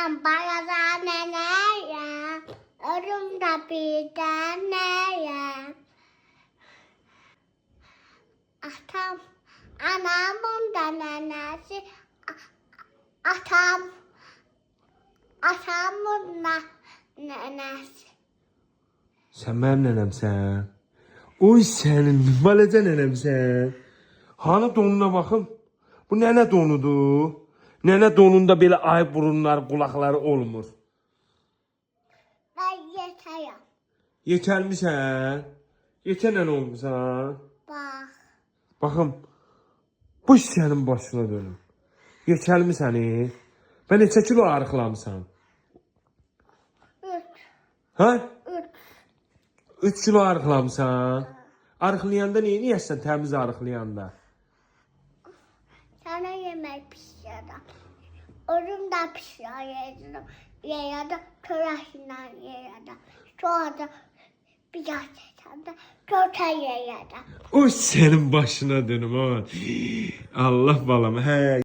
Atam bana neler, ölümde bir neler. Atam, anamın da nenesi, atamın da nenesi. Sen benim nenemsen. Oy senin balaca nenemsen. Hani donuna bakın. Bu nene donudur. Nene donunda belə ay burunlar, kulakları olmur. Ben yeterim. Yekəlmisən? Yekələn olmusan? Bak. Baxın. Bu iş sənin başına dönüm. Yekəlmisən? Və neçə kilo arıqlamısan? 3. Hə? 3. 3 kilo arıqlamısan? Arıqlayanda neyirsən təmiz arıqlayanda? Sana yemek pişiririm. Ölüm de pişiririm. Yaya da töresinden yaya da. Sonra da bir daha da köte yaya da. O sənin başına dönüm ha. Allah balam. Hə.